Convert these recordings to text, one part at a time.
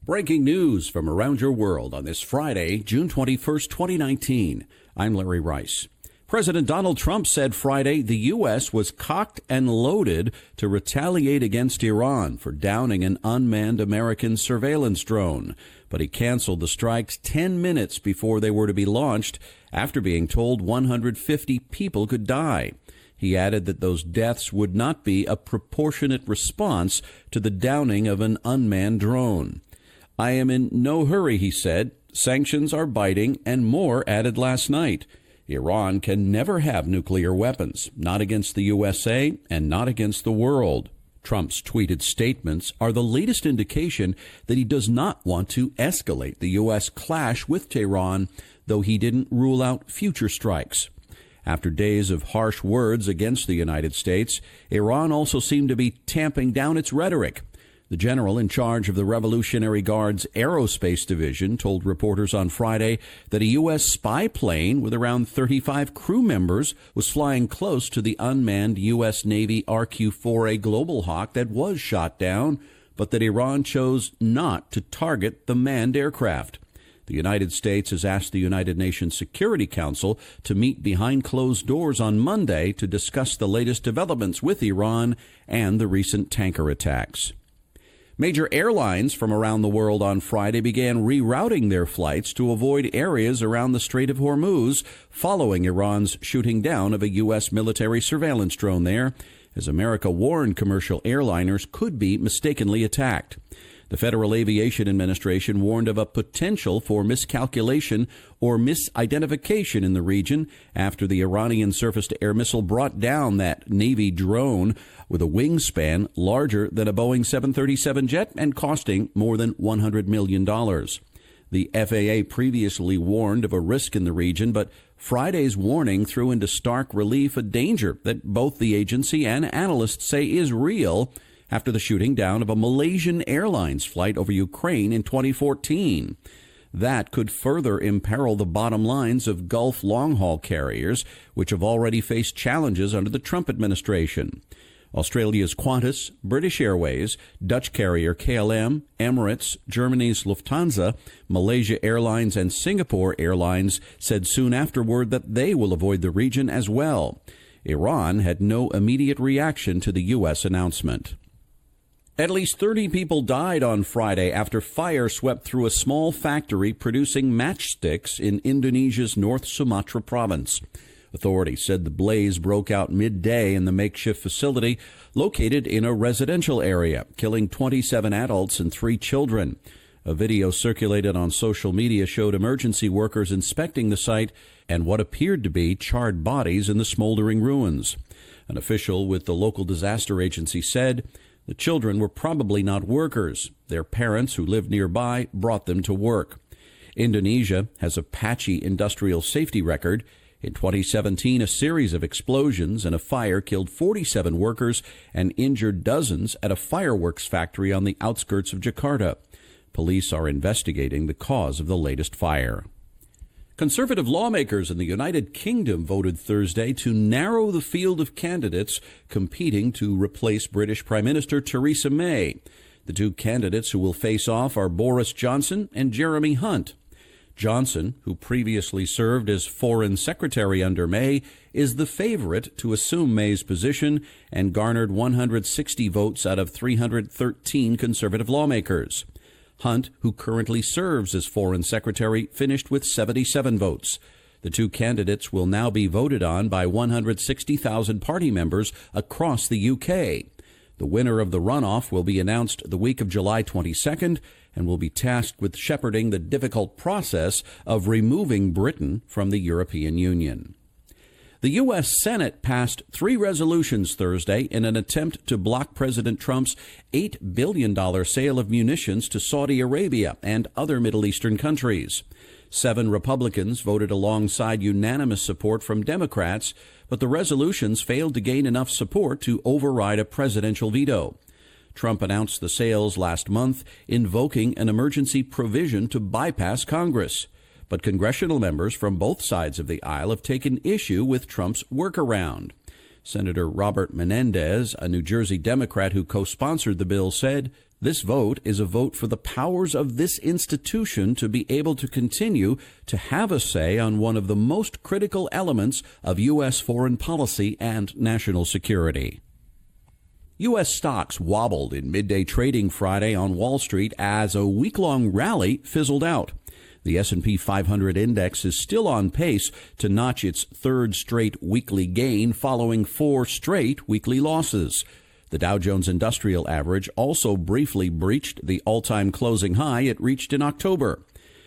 Breaking news from around your world on this Friday, June 21st, 2019. I'm Larry Rice. President Donald Trump said Friday the U.S. was cocked and loaded to retaliate against Iran for downing an unmanned American surveillance drone. But he canceled the strikes 10 minutes before they were to be launched after being told 150 people could die. He added that those deaths would not be a proportionate response to the downing of an unmanned drone. I am in no hurry, he said. Sanctions are biting, and more added last night. Iran can never have nuclear weapons, not against the USA and not against the world. Trump's tweeted statements are the latest indication that he does not want to escalate the U.S. clash with Tehran, though he didn't rule out future strikes. After days of harsh words against the United States, Iran also seemed to be tamping down its rhetoric. The general in charge of the Revolutionary Guard's aerospace division told reporters on Friday that a U.S. spy plane with around 35 crew members was flying close to the unmanned U.S. Navy RQ-4A Global Hawk that was shot down, but that Iran chose not to target the manned aircraft. The United States has asked the United Nations Security Council to meet behind closed doors on Monday to discuss the latest developments with Iran and the recent tanker attacks. Major airlines from around the world on Friday began rerouting their flights to avoid areas around the Strait of Hormuz following Iran's shooting down of a U.S. military surveillance drone there, as America warned commercial airliners could be mistakenly attacked. The Federal Aviation Administration warned of a potential for miscalculation or misidentification in the region after the Iranian surface-to-air missile brought down that Navy drone with a wingspan larger than a Boeing 737 jet and costing more than $100 million. The FAA previously warned of a risk in the region, but Friday's warning threw into stark relief a danger that both the agency and analysts say is real after the shooting down of a Malaysian Airlines flight over Ukraine in 2014. That could further imperil the bottom lines of Gulf long-haul carriers, which have already faced challenges under the Trump administration. Australia's Qantas, British Airways, Dutch carrier KLM, Emirates, Germany's Lufthansa, Malaysia Airlines, and Singapore Airlines said soon afterward that they will avoid the region as well. Iran had no immediate reaction to the U.S. announcement. At least 30 people died on Friday after fire swept through a small factory producing matchsticks in Indonesia's North Sumatra province. Authorities said the blaze broke out midday in the makeshift facility located in a residential area, killing 27 adults and 3 children. A video circulated on social media showed emergency workers inspecting the site and what appeared to be charred bodies in the smoldering ruins. An official with the local disaster agency said the children were probably not workers. Their parents, who lived nearby, brought them to work. Indonesia has a patchy industrial safety record. In 2017, a series of explosions and a fire killed 47 workers and injured dozens at a fireworks factory on the outskirts of Jakarta. Police are investigating the cause of the latest fire. Conservative lawmakers in the United Kingdom voted Thursday to narrow the field of candidates competing to replace British Prime Minister Theresa May. The 2 candidates who will face off are Boris Johnson and Jeremy Hunt. Johnson, who previously served as Foreign Secretary under May, is the favorite to assume May's position and garnered 160 votes out of 313 Conservative lawmakers. Hunt, who currently serves as Foreign Secretary, finished with 77 votes. The 2 candidates will now be voted on by 160,000 party members across the UK. The winner of the runoff will be announced the week of July 22nd and will be tasked with shepherding the difficult process of removing Britain from the European Union. The U.S. Senate passed 3 resolutions Thursday in an attempt to block President Trump's $8 billion sale of munitions to Saudi Arabia and other Middle Eastern countries. 7 Republicans voted alongside unanimous support from Democrats, but the resolutions failed to gain enough support to override a presidential veto. Trump announced the sales last month, invoking an emergency provision to bypass Congress. But congressional members from both sides of the aisle have taken issue with Trump's workaround. Senator Robert Menendez, a New Jersey Democrat who co-sponsored the bill, said, This vote is a vote for the powers of this institution to be able to continue to have a say on one of the most critical elements of U.S. foreign policy and national security. U.S. stocks wobbled in midday trading Friday on Wall Street as a week-long rally fizzled out. The S&P 500 index is still on pace to notch its third straight weekly gain following 4 straight weekly losses. The Dow Jones Industrial Average also briefly breached the all-time closing high it reached in October.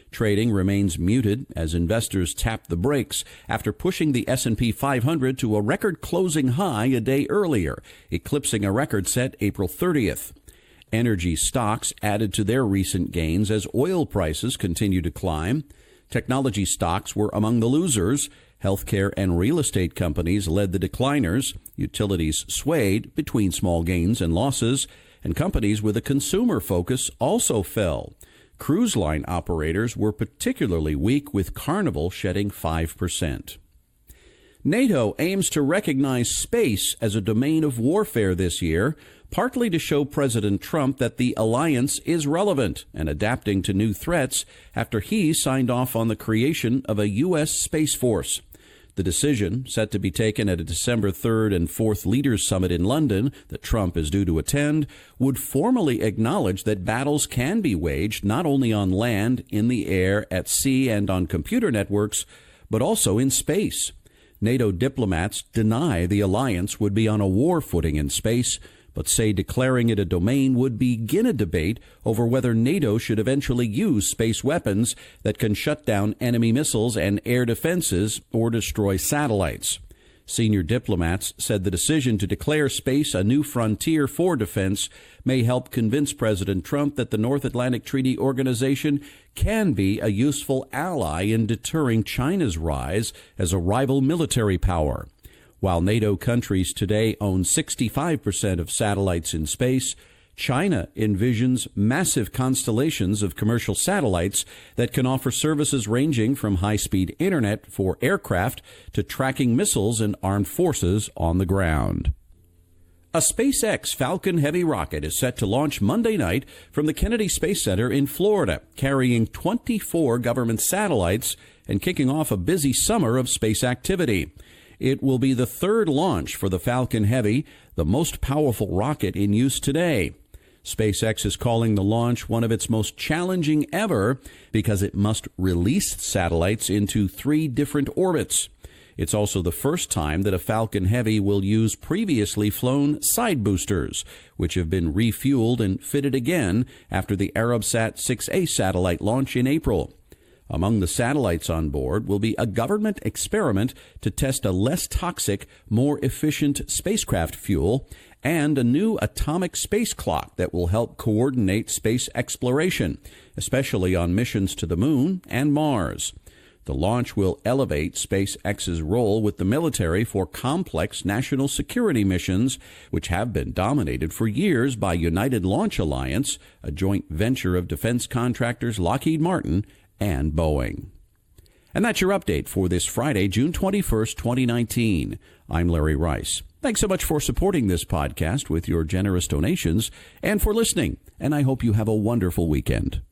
Trading remains muted as investors tap the brakes after pushing the S&P 500 to a record closing high a day earlier, eclipsing a record set April 30th. Energy stocks added to their recent gains as oil prices continue to climb. Technology stocks were among the losers. Healthcare and real estate companies led the decliners. Utilities swayed between small gains and losses, and companies with a consumer focus also fell. Cruise line operators were particularly weak, with Carnival shedding 5%. NATO aims to recognize space as a domain of warfare this year, partly to show President Trump that the alliance is relevant and adapting to new threats after he signed off on the creation of a U.S. Space Force. The decision, set to be taken at a December 3rd and 4th Leaders Summit in London that Trump is due to attend, would formally acknowledge that battles can be waged not only on land, in the air, at sea, and on computer networks, but also in space. NATO diplomats deny the alliance would be on a war footing in space, but say declaring it a domain would begin a debate over whether NATO should eventually use space weapons that can shut down enemy missiles and air defenses or destroy satellites. Senior diplomats said the decision to declare space a new frontier for defense may help convince President Trump that the North Atlantic Treaty Organization can be a useful ally in deterring China's rise as a rival military power. While NATO countries today own 65% of satellites in space, China envisions massive constellations of commercial satellites that can offer services ranging from high-speed internet for aircraft to tracking missiles and armed forces on the ground. A SpaceX Falcon Heavy rocket is set to launch Monday night from the Kennedy Space Center in Florida, carrying 24 government satellites and kicking off a busy summer of space activity. It will be the third launch for the Falcon Heavy, the most powerful rocket in use today. SpaceX is calling the launch one of its most challenging ever because it must release satellites into 3 different orbits. It's also the first time that a Falcon Heavy will use previously flown side boosters, which have been refueled and fitted again after the Arabsat 6A satellite launch in April. Among the satellites on board will be a government experiment to test a less toxic, more efficient spacecraft fuel and a new atomic space clock that will help coordinate space exploration, especially on missions to the Moon and Mars. The launch will elevate SpaceX's role with the military for complex national security missions, which have been dominated for years by United Launch Alliance, a joint venture of defense contractors Lockheed Martin and Boeing. And that's your update for this Friday, June 21st, 2019. I'm Larry Rice. Thanks so much for supporting this podcast with your generous donations and for listening. And I hope you have a wonderful weekend.